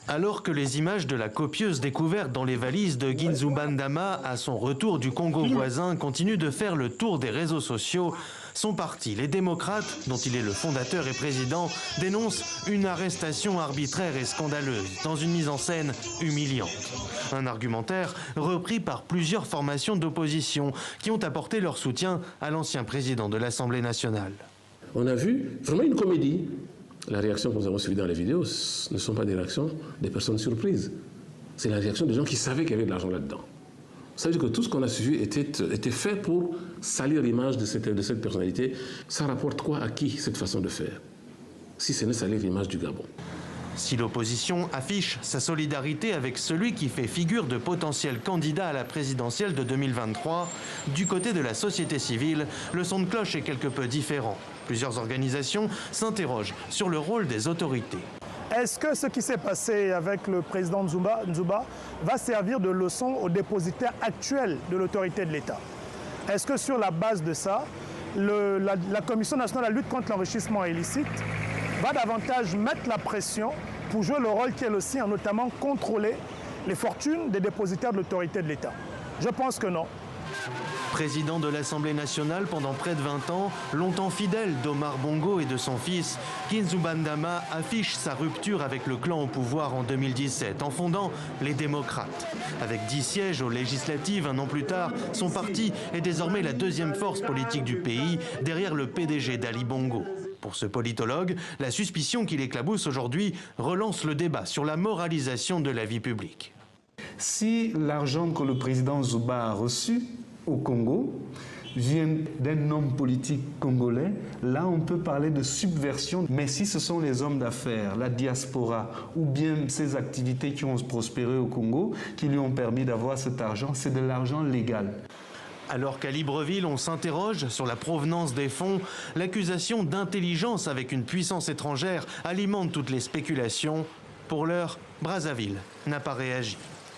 Alors que les images de la copieuse découverte dans les valises de Ginzubandama à son retour du Congo voisin continuent de faire le tour des réseaux sociaux, son parti, les démocrates, dont il est le fondateur et président, dénonce une arrestation arbitraire et scandaleuse dans une mise en scène humiliante. Un argumentaire repris par plusieurs formations d'opposition qui ont apporté leur soutien à l'ancien président de l'Assemblée nationale. On a vu vraiment une comédie. La réaction que nous avons suivie dans les vidéos ne sont pas des réactions des personnes surprises. C'est la réaction des gens qui savaient qu'il y avait de l'argent là-dedans. Ça veut dire que tout ce qu'on a suivi était fait pour salir l'image de cette personnalité. Ça rapporte quoi à qui, cette façon de faire, si ce n'est salir l'image du Gabon? Si l'opposition affiche sa solidarité avec celui qui fait figure de potentiel candidat à la présidentielle de 2023, du côté de la société civile, le son de cloche est quelque peu différent. Plusieurs organisations s'interrogent sur le rôle des autorités. Est-ce que ce qui s'est passé avec le président Nzuba va servir de leçon aux dépositaires actuels de l'autorité de l'État? Est-ce que sur la base de ça, la Commission nationale de la lutte contre l'enrichissement illicite va davantage mettre la pression pour jouer le rôle qu'elle aussi, notamment contrôler les fortunes des dépositaires de l'autorité de l'État? Je pense que non. Président de l'Assemblée nationale pendant près de 20 ans, longtemps fidèle d'Omar Bongo et de son fils, Ginzubandama affiche sa rupture avec le clan au pouvoir en 2017 en fondant les démocrates. Avec 10 sièges aux législatives un an plus tard, son parti est désormais la deuxième force politique du pays, derrière le PDG d'Ali Bongo. Pour ce politologue, la suspicion qu'il éclabousse aujourd'hui relance le débat sur la moralisation de la vie publique. Si l'argent que le président Nzuba a reçu au Congo vient d'un homme politique congolais, là on peut parler de subversion. Mais si ce sont les hommes d'affaires, la diaspora ou bien ces activités qui ont prospéré au Congo, qui lui ont permis d'avoir cet argent, c'est de l'argent légal. Alors qu'à Libreville, on s'interroge sur la provenance des fonds, l'accusation d'intelligence avec une puissance étrangère alimente toutes les spéculations. Pour l'heure, Brazzaville n'a pas réagi.